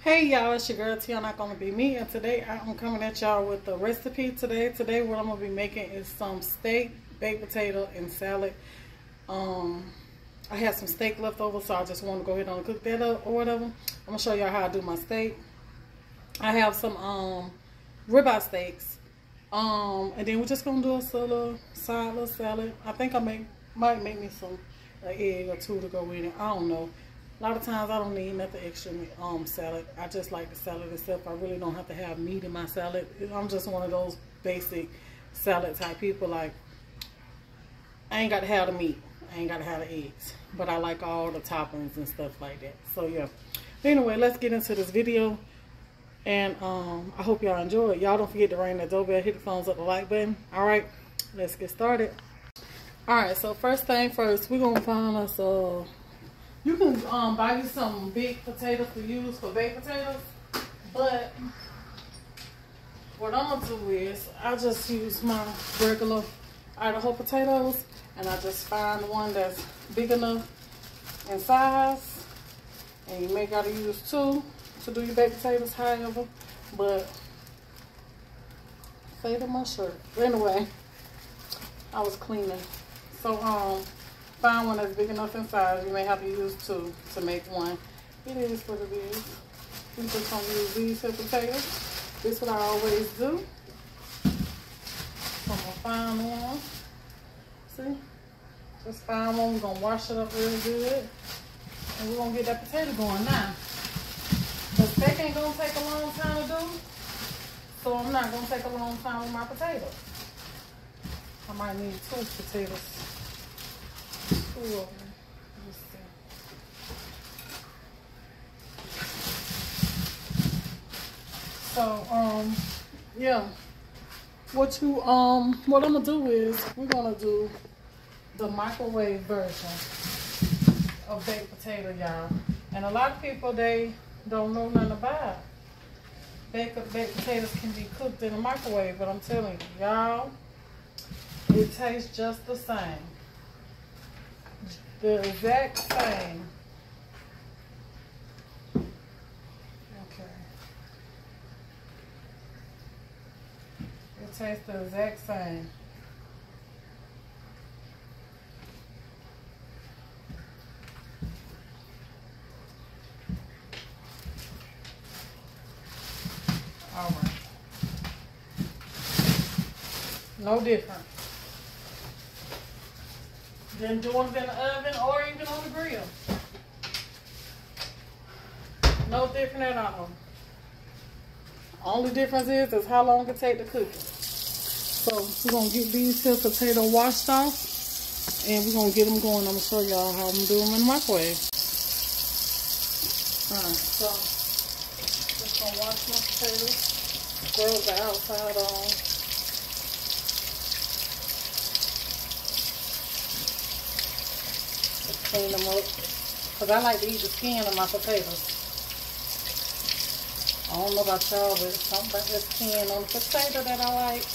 Hey y'all, it's your girl Tiana, gonna be me, and today I'm coming at y'all with the recipe today. Today what I'm gonna be making is some steak, baked potato, and salad. I had some steak left over, so I just want to go ahead and cook that up or whatever. I'm gonna show y'all how I do my steak. I have some ribeye steaks. And then we're just gonna do a little salad. I think I might make me some an egg or two to go with it. I don't know. A lot of times I don't need nothing extra salad. I just like the salad itself. I really don't have to have meat in my salad. I'm just one of those basic salad type people. Like, I ain't got to have the meat. I ain't got to have the eggs. But I like all the toppings and stuff like that. So yeah. But anyway, let's get into this video. And I hope y'all enjoy it. Y'all don't forget to ring that doorbell, hit the thumbs up, the like button. Alright, let's get started. Alright, so first thing first, we're going to find us you can buy you some big potatoes to use for baked potatoes, but what I'm gonna do is I just use my regular Idaho potatoes, and I just find one that's big enough in size, and you may gotta use two to do your baked potatoes, however, but fade in my shirt. But anyway, I was cleaning, so find one that's big enough in size. You may have to use two to make one. It is what it is. We just gonna use these here potatoes. This is what I always do. So I'm gonna find one. See? Just find one. We're gonna wash it up real good. And we're gonna get that potato going now. The steak ain't gonna take a long time to do. So I'm not gonna take a long time with my potatoes. I might need two potatoes. Two of them. Let's see. So, yeah. What I'm gonna do is we're gonna do the microwave version of baked potato, y'all. And a lot of people, they don't know nothing about it. Baked potatoes can be cooked in a microwave, but I'm telling you, y'all, it tastes just the same. The exact same. Okay. It tastes the exact same. All right. No different than doing it in the oven or even on the grill. No different at all. Only difference is how long it takes to cook it. So we're going to get these here potatoes washed off, and we're going to get them going. I'm going to show y'all how I'm doing them in the microwave. Alright, so just going to wash my potatoes, scrub the outside on. Clean them up, because I like to eat the skin of my potatoes. I don't know about y'all, but it's something about the skin on the potato that I like.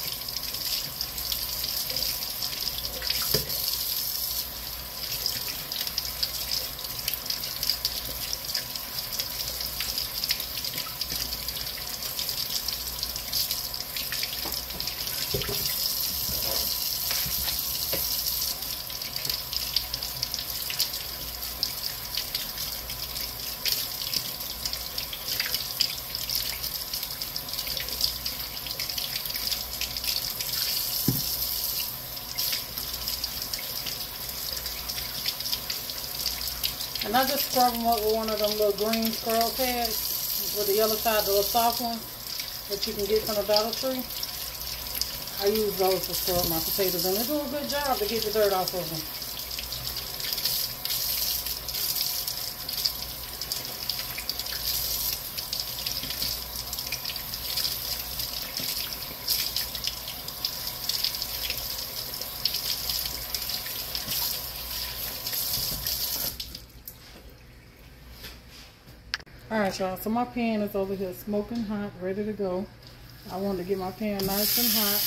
And I just scrub them up with one of them little green scrub pads with the yellow side, the little soft one that you can get from the Dollar Tree. I use those to scrub my potatoes, and they do a good job to get the dirt off of them. Alright y'all, so my pan is over here smoking hot, ready to go. I want to get my pan nice and hot.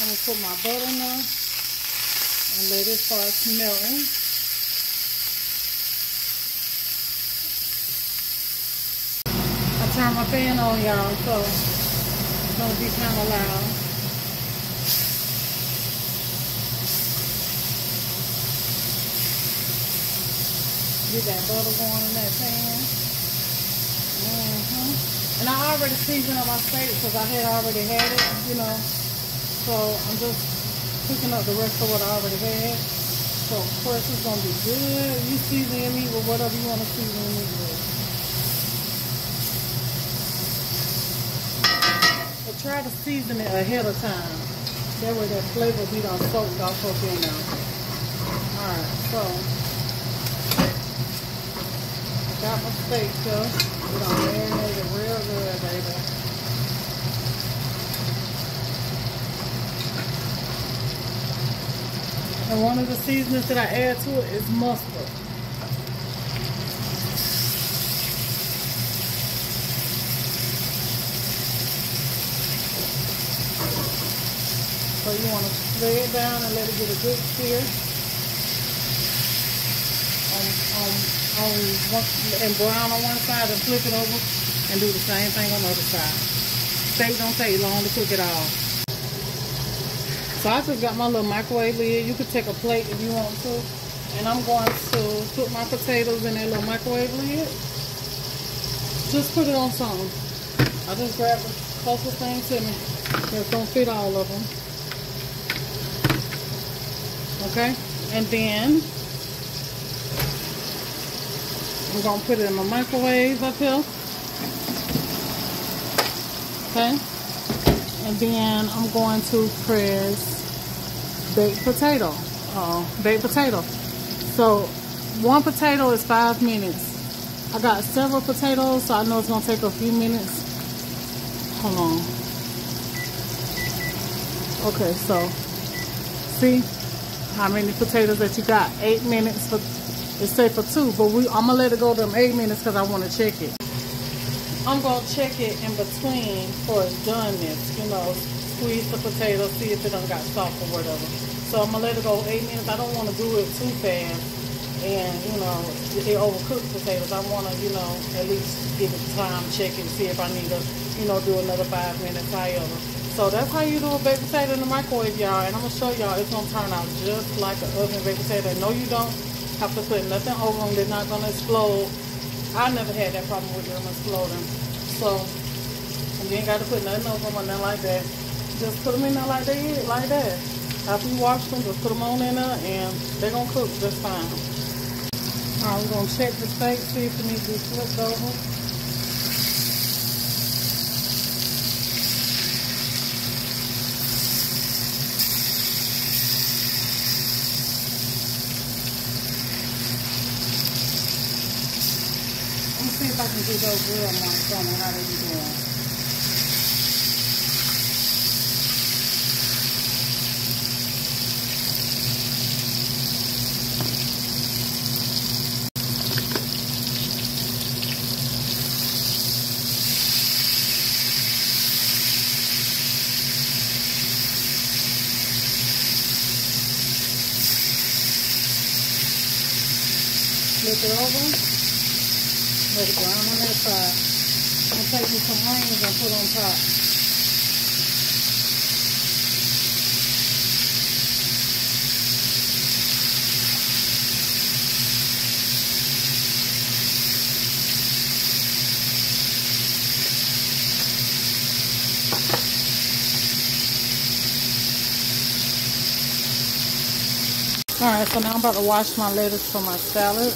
I'm going to put my butter in there and let it start melting. turn my fan on, y'all, so it's gonna be kind of loud. Get that butter going in that pan. And I already seasoned up my steak because I had already had it, you know. So I'm just cooking up the rest of what I already had. So of course it's gonna be good. You season your meat with whatever you want to season your meat with. But try to season it ahead of time. That way that flavor be done soaked off up in there. Alright, so I got my steak here. We done marinated real good, baby. And one of the seasonings that I add to it is mustard. So you want to lay it down and let it get a good sear and brown on one side, and flip it over and do the same thing on the other side. Steak don't take long to cook it all. So I just got my little microwave lid. You could take a plate if you want to. And I'm going to put my potatoes in that little microwave lid. Just put it on something. I just grabbed the closest thing to me. Just don't fit all of them. Okay? And then I'm going to put it in my microwave up here. Okay? And then I'm going to press baked potato. Baked potato. So one potato is 5 minutes. I got several potatoes, so I know it's going to take a few minutes. Hold on. Okay, so see how many potatoes that you got? 8 minutes for. It's safe for 2, but I'm gonna let it go to them 8 minutes because I want to check it. I'm gonna check it in between for its doneness. You know, squeeze the potato, see if it done got soft or whatever. So I'm gonna let it go 8 minutes. I don't want to do it too fast, and you know, it overcooked potatoes. I want to, you know, at least give it time, check it, see if I need to, you know, do another 5 minutes, however. So that's how you do a baked potato in the microwave, y'all. And I'm gonna show y'all it's gonna turn out just like an oven baked potato. No, you don't have to put nothing over them. They're not gonna explode. I never had that problem with them exploding. So you ain't got to put nothing over them or nothing like that. Just put them in there like they is, like that. After you wash them, just put them on in there and they're gonna cook just fine. Alright, we're gonna check the steak, see if it needs to be flipped over. See if I can do those real ones on how they be doing. Flip it over. Let it brown on that side. I'm going to take me some onions and put on top. Alright, so now I'm about to wash my lettuce for my salad.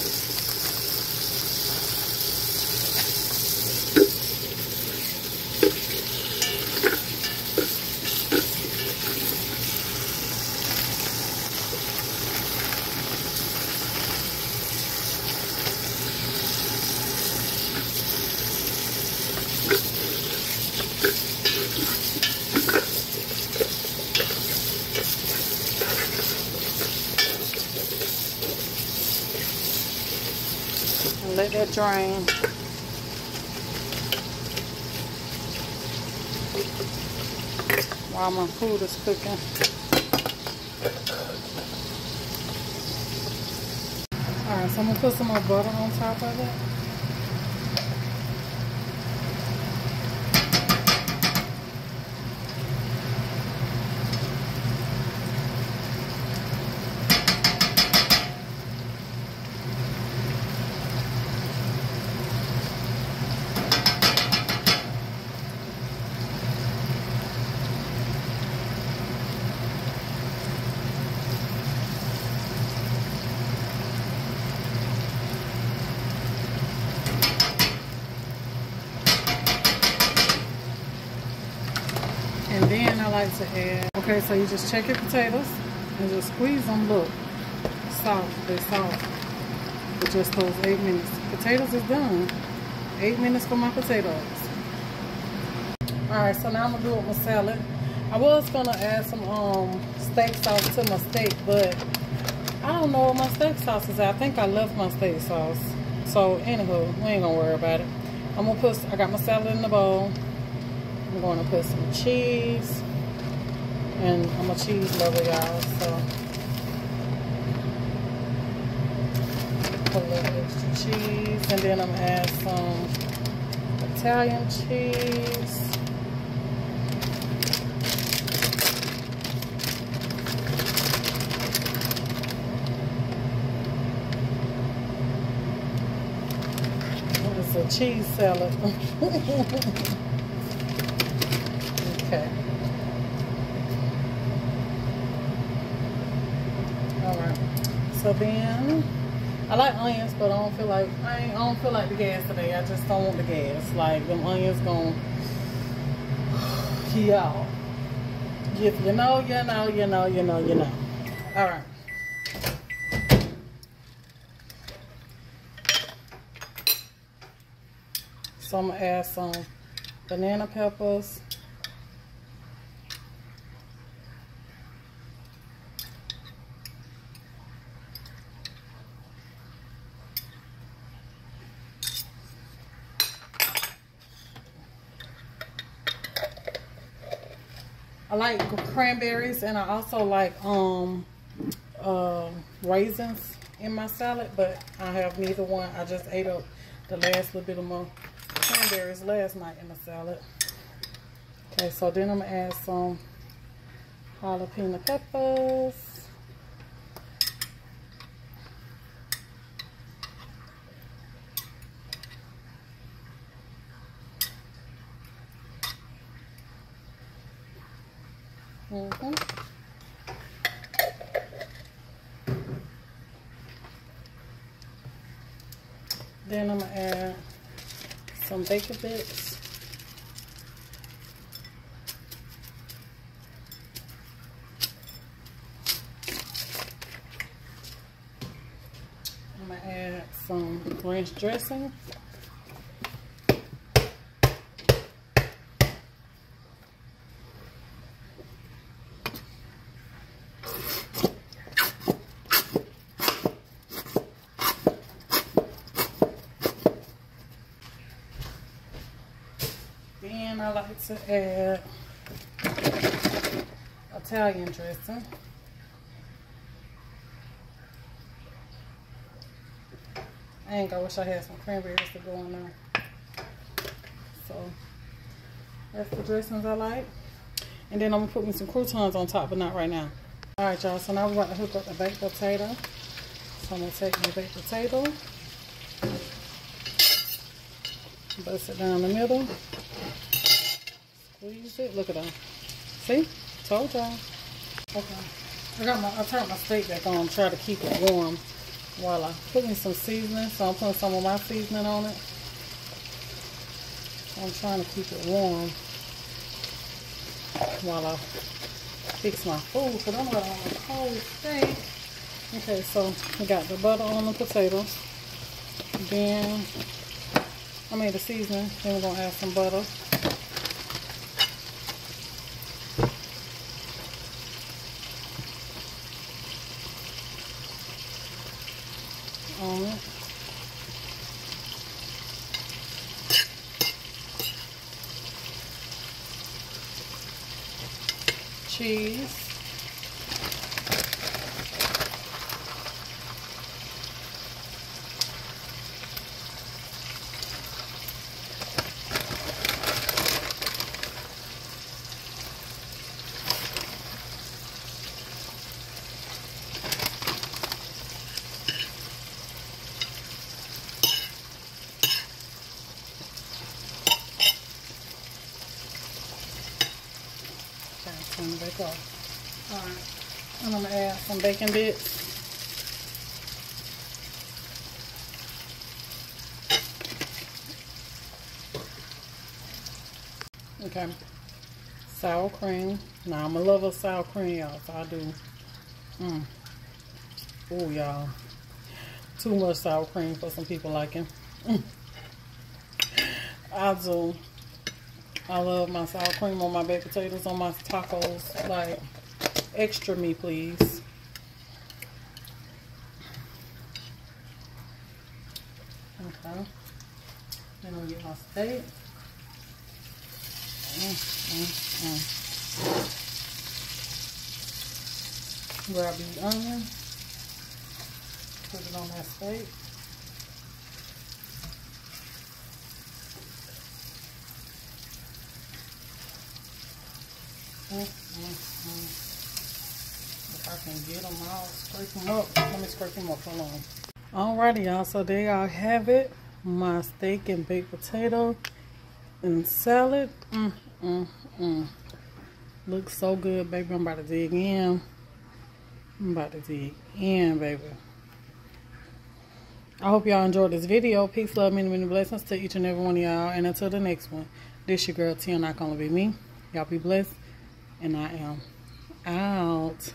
Let that drain. While my food is cooking. Alright, so I'm going to put some more butter on top of it. then I like to add, okay, so you just check your potatoes and just squeeze them. Look, soft, they're soft. For just those 8 minutes. Potatoes is done. 8 minutes for my potatoes. Alright, so now I'm gonna do it with my salad. I was gonna add some steak sauce to my steak, but I don't know what my steak sauce is. I think I left my steak sauce. So anywho, we ain't gonna worry about it. I'm gonna put, I got my salad in the bowl. I'm gonna put some cheese. And I'm a cheese lover, y'all, so put a little extra cheese, and then I'm gonna add some Italian cheese. It's a cheese salad. Okay. Alright. So then I like onions, but I don't feel like the gas today. I just don't want the gas. Like them onions gonna y'all. If you know, you know, you know, you know, you know. Alright. So I'm gonna add some banana peppers. I like cranberries, and I also like raisins in my salad, but I have neither one. I just ate up the last little bit of my cranberries last night in the salad. Okay, so then I'm gonna add some jalapeno peppers. Then I'm gonna add some bacon bits. I'm gonna add some ranch dressing. Then I like to add Italian dressing. I wish I had some cranberries to go in there. So that's the dressings I like. And then I'm gonna put me some croutons on top, but not right now. Alright y'all, so now we're about to hook up the baked potato. So I'm gonna take my baked potato, bust it down the middle, squeeze it, look at that. See? Told y'all. Okay. I turned my steak back on, try to keep it warm while I put in some seasoning. So I'm putting some of my seasoning on it. I'm trying to keep it warm while I fix my food, because I'm gonna on a cold steak. Okay, so we got the butter on the potatoes. Then I made the seasoning. Then we're gonna add some butter. On it. Cheese. Turn it back off. Alright, and I'm going to add some bacon bits. Okay, sour cream. Now, I'm a lover of sour cream, y'all, so I do. Oh, y'all. Too much sour cream for some people liking. I do. I love my sour cream on my baked potatoes, on my tacos. Like, extra me, please. Okay. Then I'll get my steak. Grab the onion. Put it on that steak. If I can get them out, scrape them up. Let me scrape them up. Hold on. Alrighty, y'all. So there y'all have it. My steak and baked potato and salad. Looks so good, baby. I'm about to dig in. Baby. I hope y'all enjoyed this video. Peace, love, many, many blessings to each and every one of y'all. And until the next one, this your girl Tiana, not gonna be me. Y'all be blessed. And I am out.